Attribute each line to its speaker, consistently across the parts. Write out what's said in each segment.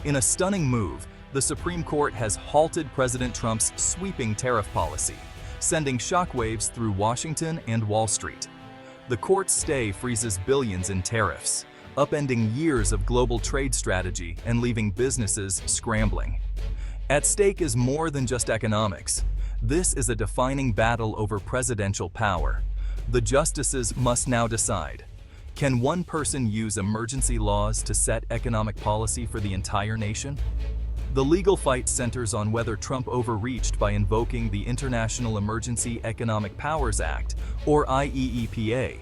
Speaker 1: In a stunning move, the Supreme Court has halted President Trump's sweeping tariff policy, sending shockwaves through Washington and Wall Street. The court's stay freezes billions in tariffs, upending years of global trade strategy and leaving businesses scrambling. At stake is more than just economics. This is a defining battle over presidential power. The justices must now decide: can one person use emergency laws to set economic policy for the entire nation? The legal fight centers on whether Trump overreached by invoking the International Emergency Economic Powers Act, or IEEPA,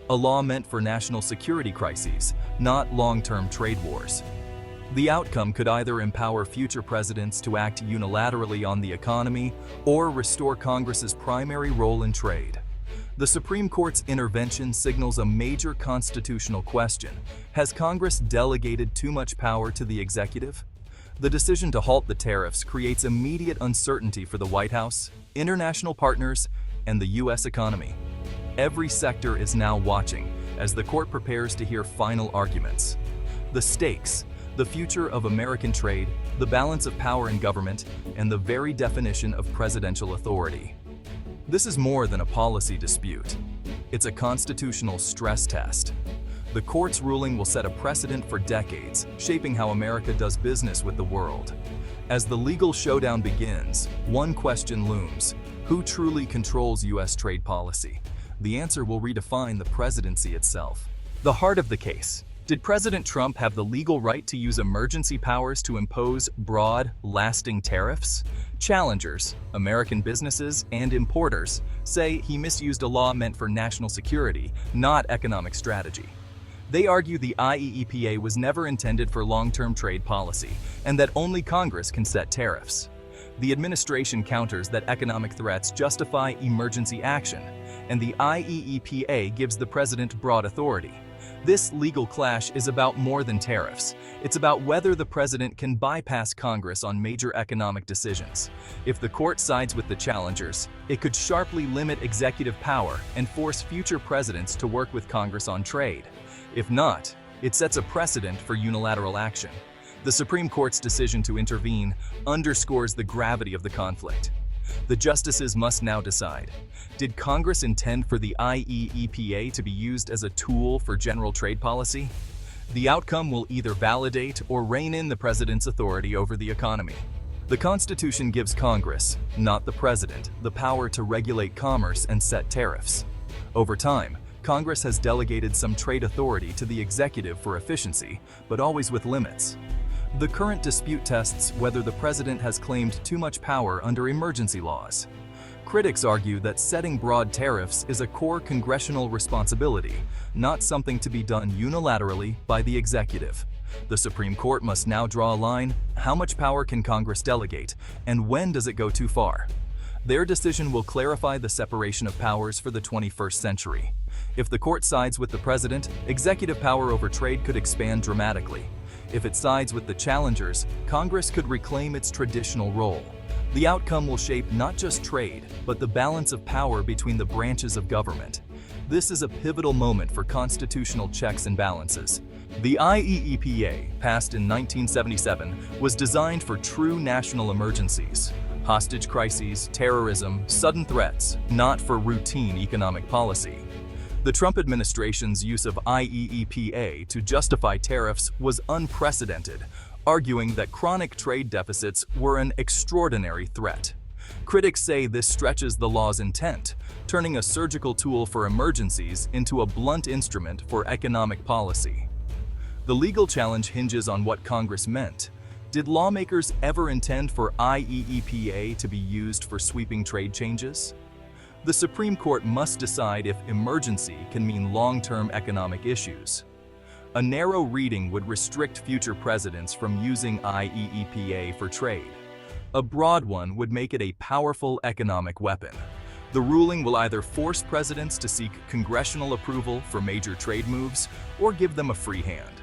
Speaker 1: a law meant for national security crises, not long-term trade wars. The outcome could either empower future presidents to act unilaterally on the economy or restore Congress's primary role in trade. The Supreme Court's intervention signals a major constitutional question. Has Congress delegated too much power to the executive? The decision to halt the tariffs creates immediate uncertainty for the White House, international partners, and the U.S. economy. Every sector is now watching as the court prepares to hear final arguments. The stakes: the future of American trade, the balance of power in government, and the very definition of presidential authority. This is more than a policy dispute. It's a constitutional stress test. The court's ruling will set a precedent for decades, shaping how America does business with the world. As the legal showdown begins, one question looms: who truly controls U.S. trade policy? The answer will redefine the presidency itself. The heart of the case: did President Trump have the legal right to use emergency powers to impose broad, lasting tariffs? Challengers, American businesses, and importers say he misused a law meant for national security, not economic strategy. They argue the IEEPA was never intended for long-term trade policy, and that only Congress can set tariffs. The administration counters that economic threats justify emergency action, and the IEEPA gives the president broad authority. This legal clash is about more than tariffs. It's about whether the president can bypass Congress on major economic decisions. If the court sides with the challengers, it could sharply limit executive power and force future presidents to work with Congress on trade. If not, it sets a precedent for unilateral action. The Supreme Court's decision to intervene underscores the gravity of the conflict. The justices must now decide: did Congress intend for the IEEPA to be used as a tool for general trade policy? The outcome will either validate or rein in the president's authority over the economy. The Constitution gives Congress, not the president, the power to regulate commerce and set tariffs. Over time, Congress has delegated some trade authority to the executive for efficiency, but always with limits. The current dispute tests whether the president has claimed too much power under emergency laws. Critics argue that setting broad tariffs is a core congressional responsibility, not something to be done unilaterally by the executive. The Supreme Court must now draw a line: how much power can Congress delegate, and when does it go too far? Their decision will clarify the separation of powers for the 21st century. If the court sides with the president, executive power over trade could expand dramatically. If it sides with the challengers, Congress could reclaim its traditional role. The outcome will shape not just trade, but the balance of power between the branches of government. This is a pivotal moment for constitutional checks and balances. The IEEPA, passed in 1977, was designed for true national emergencies: hostage crises, terrorism, sudden threats, not for routine economic policy. The Trump administration's use of IEEPA to justify tariffs was unprecedented, arguing that chronic trade deficits were an extraordinary threat. Critics say this stretches the law's intent, turning a surgical tool for emergencies into a blunt instrument for economic policy. The legal challenge hinges on what Congress meant. Did lawmakers ever intend for IEEPA to be used for sweeping trade changes? The Supreme Court must decide if emergency can mean long-term economic issues. A narrow reading would restrict future presidents from using IEEPA for trade. A broad one would make it a powerful economic weapon. The ruling will either force presidents to seek congressional approval for major trade moves or give them a free hand.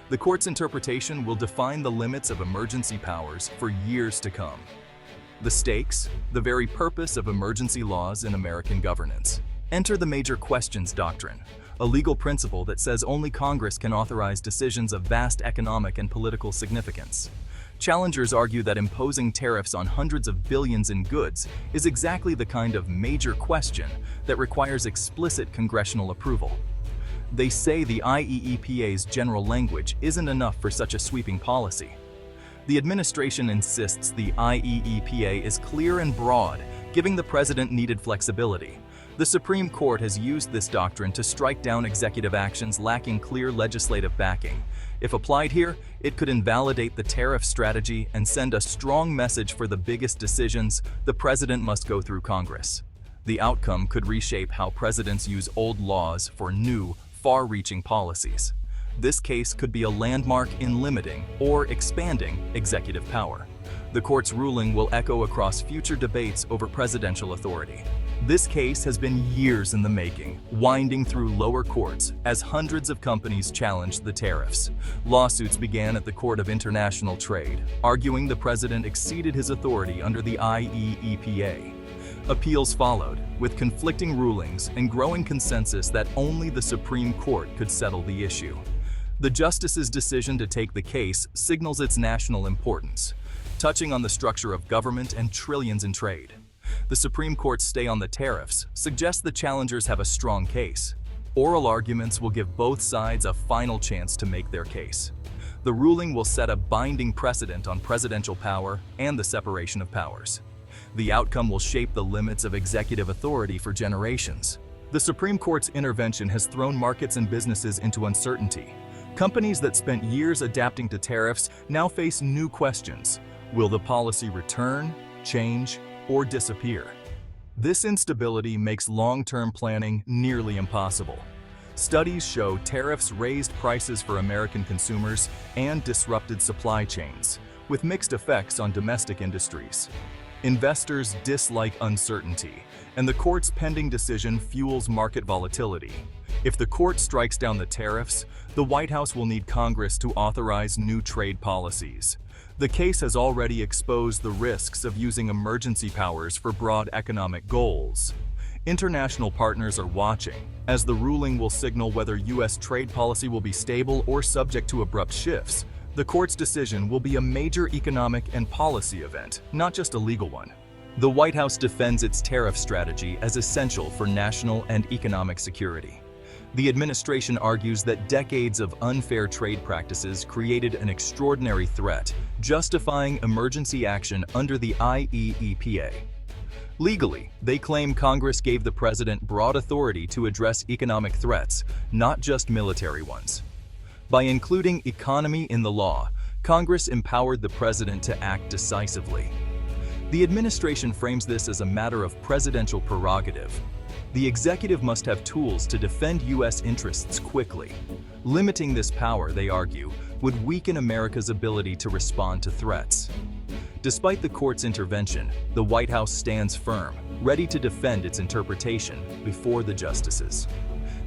Speaker 1: The court's interpretation will define the limits of emergency powers for years to come. The stakes: the very purpose of emergency laws in American governance. Enter the major questions doctrine. a legal principle that says only Congress can authorize decisions of vast economic and political significance. Challengers argue that imposing tariffs on hundreds of billions in goods is exactly the kind of major question that requires explicit congressional approval. They say the IEEPA's general language isn't enough for such a sweeping policy. The administration insists the IEEPA is clear and broad, giving the president needed flexibility. The Supreme Court has used this doctrine to strike down executive actions lacking clear legislative backing. If applied here, it could invalidate the tariff strategy and send a strong message for the biggest decisions the president must go through Congress. The outcome could reshape how presidents use old laws for new, far-reaching policies. This case could be a landmark in limiting or expanding executive power. The court's ruling will echo across future debates over presidential authority. This case has been years in the making, winding through lower courts as hundreds of companies challenged the tariffs. Lawsuits began at the Court of International Trade, arguing the president exceeded his authority under the IEEPA. Appeals followed, with conflicting rulings and growing consensus that only the Supreme Court could settle the issue. The justice's decision to take the case signals its national importance, touching on the structure of government and trillions in trade. The Supreme Court's stay on the tariffs suggests the challengers have a strong case. Oral arguments will give both sides a final chance to make their case. The ruling will set a binding precedent on presidential power and the separation of powers. The outcome will shape the limits of executive authority for generations. The Supreme Court's intervention has thrown markets and businesses into uncertainty. Companies that spent years adapting to tariffs now face new questions. Will the policy return, change, or disappear? This instability makes long-term planning nearly impossible. Studies show tariffs raised prices for American consumers and disrupted supply chains, with mixed effects on domestic industries. Investors dislike uncertainty, and the court's pending decision fuels market volatility. If the court strikes down the tariffs, the White House will need Congress to authorize new trade policies. The case has already exposed the risks of using emergency powers for broad economic goals. International partners are watching, as the ruling will signal whether U.S. trade policy will be stable or subject to abrupt shifts. The court's decision will be a major economic and policy event, not just a legal one. The White House defends its tariff strategy as essential for national and economic security. The administration argues that decades of unfair trade practices created an extraordinary threat, justifying emergency action under the IEEPA. Legally, they claim Congress gave the president broad authority to address economic threats, not just military ones. By including economy in the law, Congress empowered the president to act decisively. The administration frames this as a matter of presidential prerogative. The executive must have tools to defend U.S. interests quickly. Limiting this power, they argue, would weaken America's ability to respond to threats. Despite the court's intervention, the White House stands firm, ready to defend its interpretation before the justices.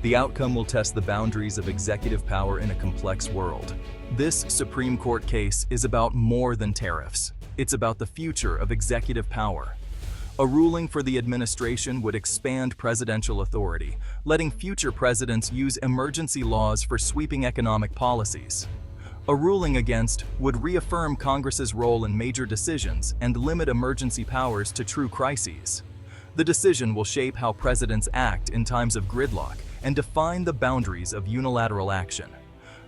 Speaker 1: The outcome will test the boundaries of executive power in a complex world. This Supreme Court case is about more than tariffs. It's about the future of executive power. A ruling for the administration would expand presidential authority, letting future presidents use emergency laws for sweeping economic policies. A ruling against would reaffirm Congress's role in major decisions and limit emergency powers to true crises. The decision will shape how presidents act in times of gridlock and define the boundaries of unilateral action.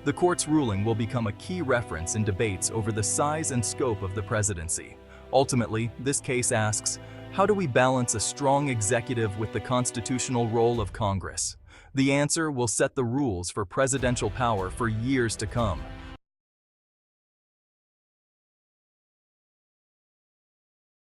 Speaker 1: The court's ruling will become a key reference in debates over the size and scope of the presidency. Ultimately, this case asks, how do we balance a strong executive with the constitutional role of Congress? The answer will set the rules for presidential power for years to come.